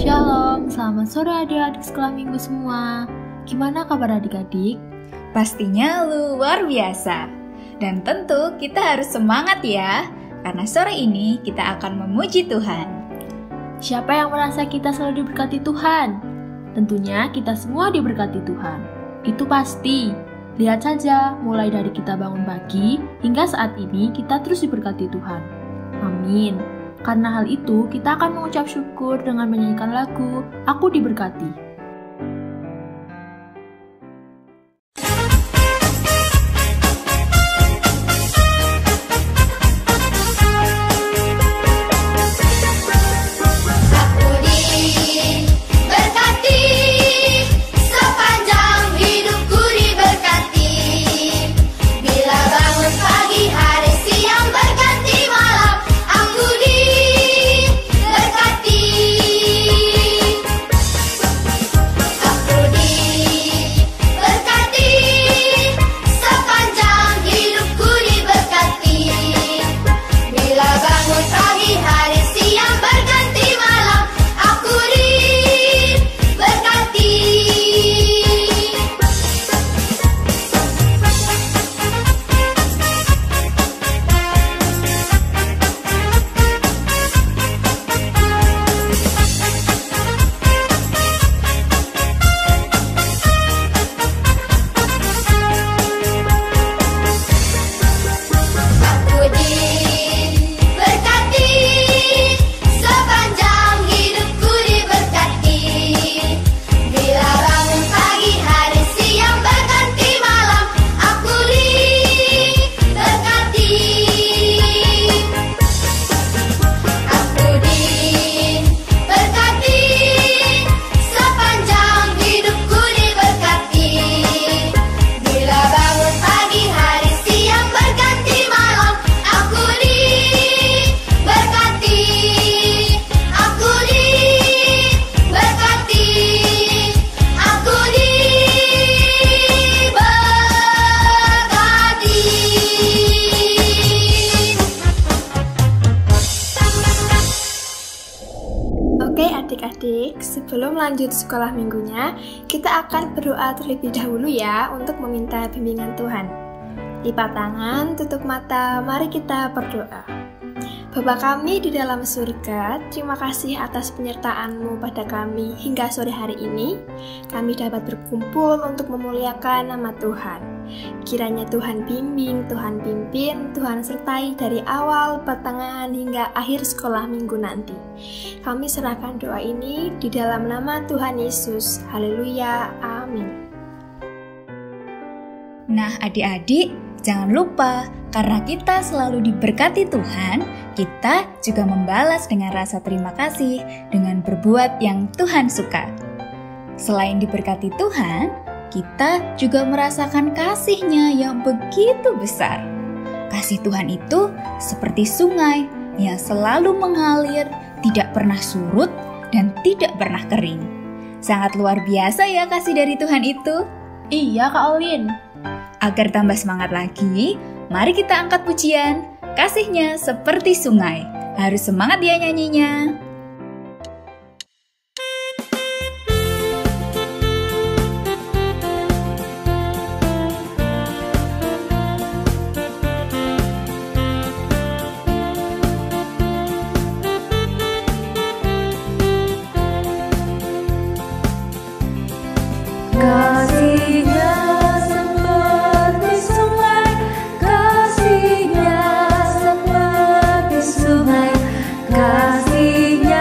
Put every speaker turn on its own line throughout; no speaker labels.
Shalom, selamat sore adik-adik sekolah minggu semua. Gimana kabar adik-adik?
Pastinya luar biasa. Dan tentu kita harus semangat ya, karena sore ini kita akan memuji Tuhan.
Siapa yang merasa kita selalu diberkati Tuhan? Tentunya kita semua diberkati Tuhan. Itu pasti. Lihat saja, mulai dari kita bangun pagi hingga saat ini kita terus diberkati Tuhan. Amin. Karena hal itu, kita akan mengucap syukur dengan menyanyikan lagu Aku Diberkati.
Adik-adik, sebelum lanjut sekolah minggunya, kita akan berdoa terlebih dahulu ya untuk meminta bimbingan Tuhan. Lipat tangan, tutup mata, mari kita berdoa. Bapa kami di dalam surga, terima kasih atas penyertaan-Mu pada kami hingga sore hari ini. Kami dapat berkumpul untuk memuliakan nama Tuhan. Kiranya Tuhan bimbing, Tuhan pimpin, Tuhan sertai dari awal, pertengahan hingga akhir sekolah minggu nanti. Kami serahkan doa ini di dalam nama Tuhan Yesus. Haleluya, amin.
Nah adik-adik, jangan lupa, karena kita selalu diberkati Tuhan, kita juga membalas dengan rasa terima kasih dengan berbuat yang Tuhan suka. Selain diberkati Tuhan, kita juga merasakan kasih-Nya yang begitu besar. Kasih Tuhan itu seperti sungai yang selalu mengalir, tidak pernah surut, dan tidak pernah kering. Sangat luar biasa ya kasih dari Tuhan itu.
Iya Kak Olin.
Agar tambah semangat lagi, mari kita angkat pujian. Kasih-Nya seperti sungai. Harus semangat ya nyanyinya.
Kasih-Nya seperti sungai, Kasih-Nya seperti sungai, Kasih-Nya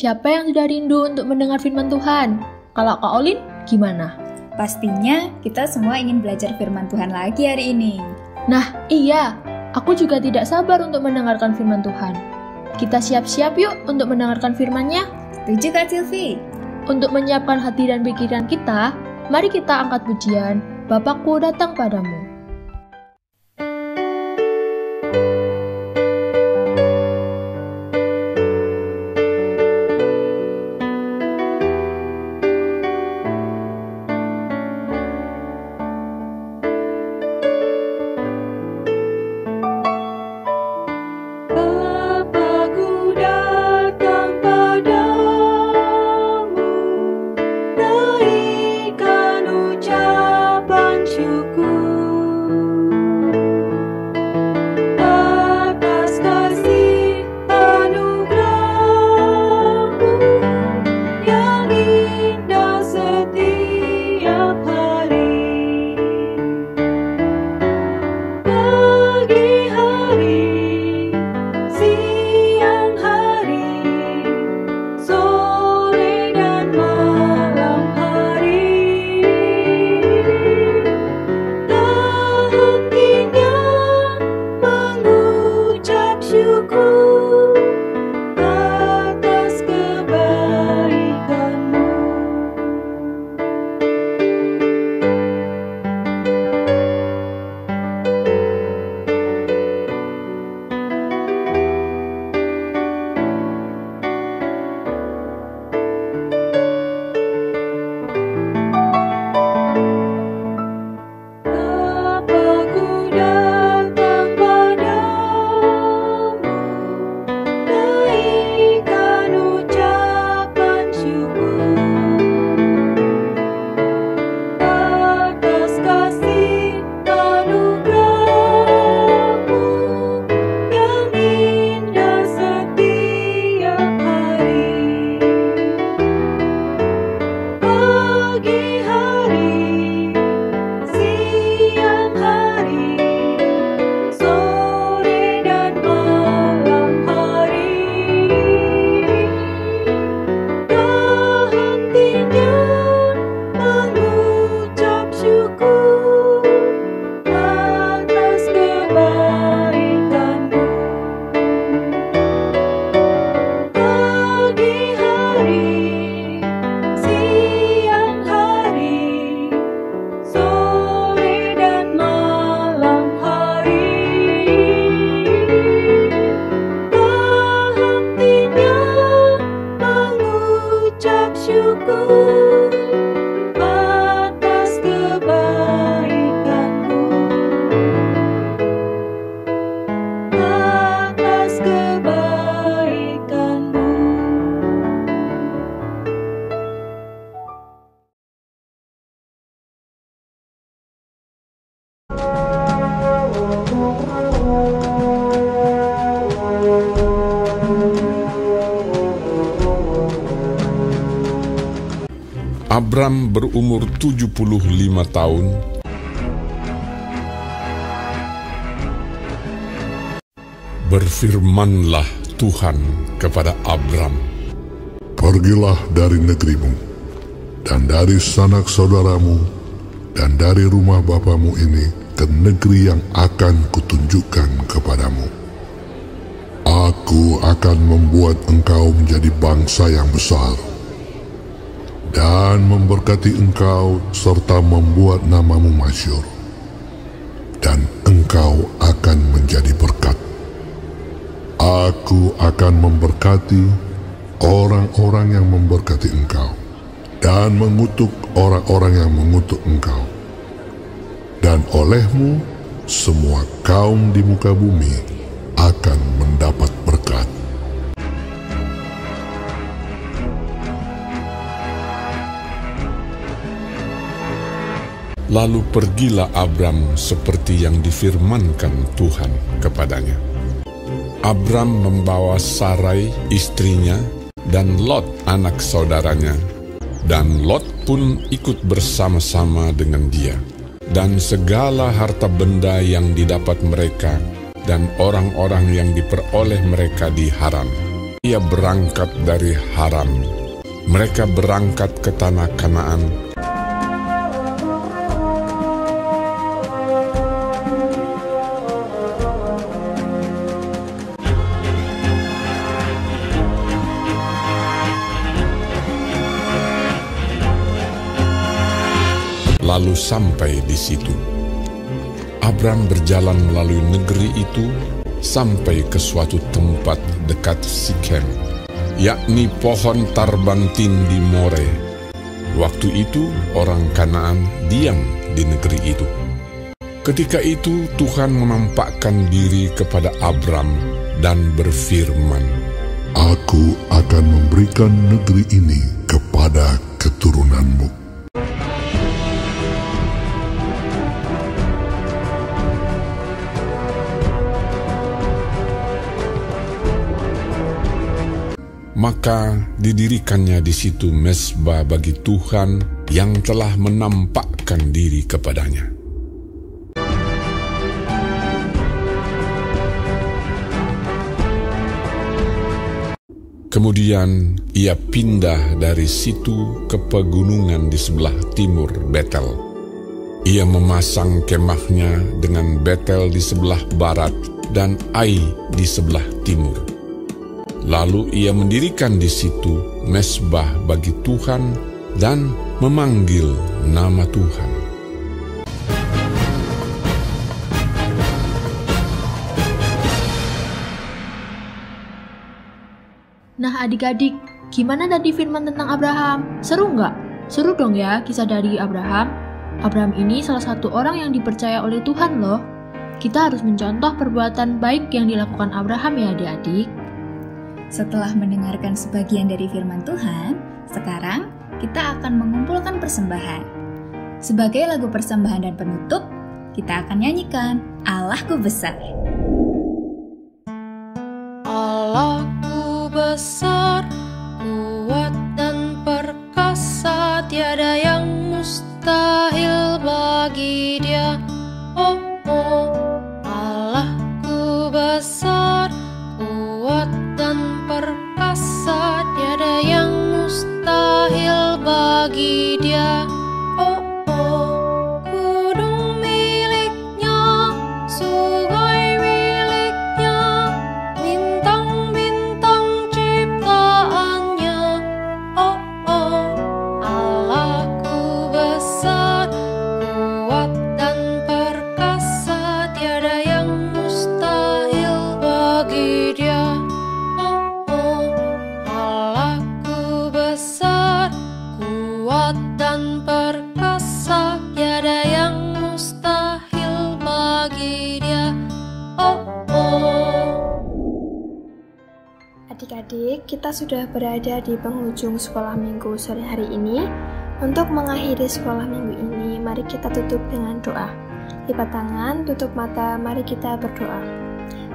siapa yang sudah rindu untuk mendengar firman Tuhan? Kalau Kak Olin, gimana?
Pastinya kita semua ingin belajar firman Tuhan lagi hari ini.
Nah, iya. Aku juga tidak sabar untuk mendengarkan firman Tuhan. Kita siap-siap yuk untuk mendengarkan firman-Nya.
Setuju Kak Silvi?
Untuk menyiapkan hati dan pikiran kita, mari kita angkat pujian, Bapakku datang padamu.
Bapakku datang padamu, naikkan ucapan syukur atas kasih anugerah-Mu yang indah setiap hari. Pagi hari, siang hari, sore dan malam hari, tak hentinya mengucap syukur atas kebaikan-Mu. Bapakku datang padamu, naikkan ucapan syukur atas kasih anugerah-Mu yang indah setiap hari. Pagi hari, siang hari, sore dan malam hari, tak hentinya mengucap syukur atas kebaikan-Mu. Pagi hari, siang hari, sore dan malam hari, tak hentinya mengucap syukur atas kebaikan-Mu, atas kebaikan-Mu.
Abram berumur 75 tahun. Berfirmanlah Tuhan kepada Abram,
Pergilah dari negerimu, dan dari sanak saudaramu, dan dari rumah bapamu ini ke negeri yang akan kutunjukkan kepadamu. Aku akan membuat engkau menjadi bangsa yang besar, dan memberkati engkau serta membuat namamu masyhur, dan engkau akan menjadi berkat. Aku akan memberkati orang-orang yang memberkati engkau, dan mengutuk orang-orang yang mengutuk engkau. Dan olehmu, semua kaum di muka bumi akan mendapat berkat.
Lalu pergilah Abram seperti yang difirmankan Tuhan kepadanya. Abram membawa Sarai istrinya dan Lot anak saudaranya, dan Lot pun ikut bersama-sama dengan dia, dan segala harta benda yang didapat mereka dan orang-orang yang diperoleh mereka di Haran. ia berangkat dari Haran. Mereka berangkat ke tanah Kanaan. Lalu sampai di situ. Abram berjalan melalui negeri itu sampai ke suatu tempat dekat Sikem, yakni pohon tarbantin di More. Waktu itu orang Kanaan diam di negeri itu. Ketika itu Tuhan menampakkan diri kepada Abram dan berfirman,
Aku akan memberikan negeri ini kepada keturunanmu.
Maka didirikannya di situ mezbah bagi Tuhan yang telah menampakkan diri kepadanya. Kemudian ia pindah dari situ ke pegunungan di sebelah timur Betel. Ia memasang kemahnya dengan Betel di sebelah barat dan Ai di sebelah timur. Lalu ia mendirikan di situ mezbah bagi Tuhan dan memanggil nama Tuhan.
Nah adik-adik, gimana tadi firman tentang Abraham? Seru nggak? Seru dong ya kisah dari Abraham. Abraham ini salah satu orang yang dipercaya oleh Tuhan loh. Kita harus mencontoh perbuatan baik yang dilakukan Abraham ya adik-adik.
Setelah mendengarkan sebagian dari firman Tuhan, sekarang kita akan mengumpulkan persembahan. Sebagai lagu persembahan dan penutup, kita akan nyanyikan Allahku Besar.
Allahku besar, kuat dan perkasa, tiada yang mustahil bagi Dia. Oh, oh, Allahku besar, kuat dan perkasa, tiada yang mustahil bagi Dia. Oh, oh, gunung miliknya, sungai miliknya, bintang-bintang ciptaannya. Oh, oh, Allahku besar, kuat dan perkasa, tiada yang mustahil bagi Dia. Kuat dan perkasa, tiada yang mustahil bagi Dia. Oh, oh.
Adik-adik, kita sudah berada di penghujung sekolah minggu sore hari ini. Untuk mengakhiri sekolah minggu ini, mari kita tutup dengan doa. Lipat tangan, tutup mata, mari kita berdoa.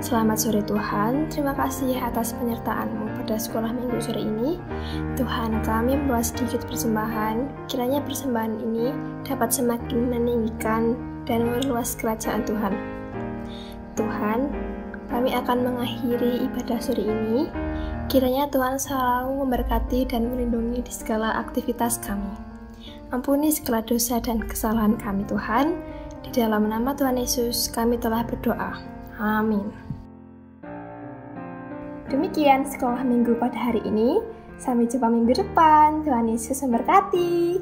Selamat sore Tuhan, terima kasih atas penyertaan-Mu pada sekolah minggu sore ini. Tuhan, kami membawa sedikit persembahan, kiranya persembahan ini dapat semakin meninggikan dan meluas kerajaan Tuhan. Tuhan, kami akan mengakhiri ibadah sore ini, kiranya Tuhan selalu memberkati dan melindungi di segala aktivitas kami. Ampuni segala dosa dan kesalahan kami Tuhan, di dalam nama Tuhan Yesus kami telah berdoa. Amin. Demikian sekolah minggu pada hari ini. Sampai jumpa minggu depan. Tuhan Yesus memberkati.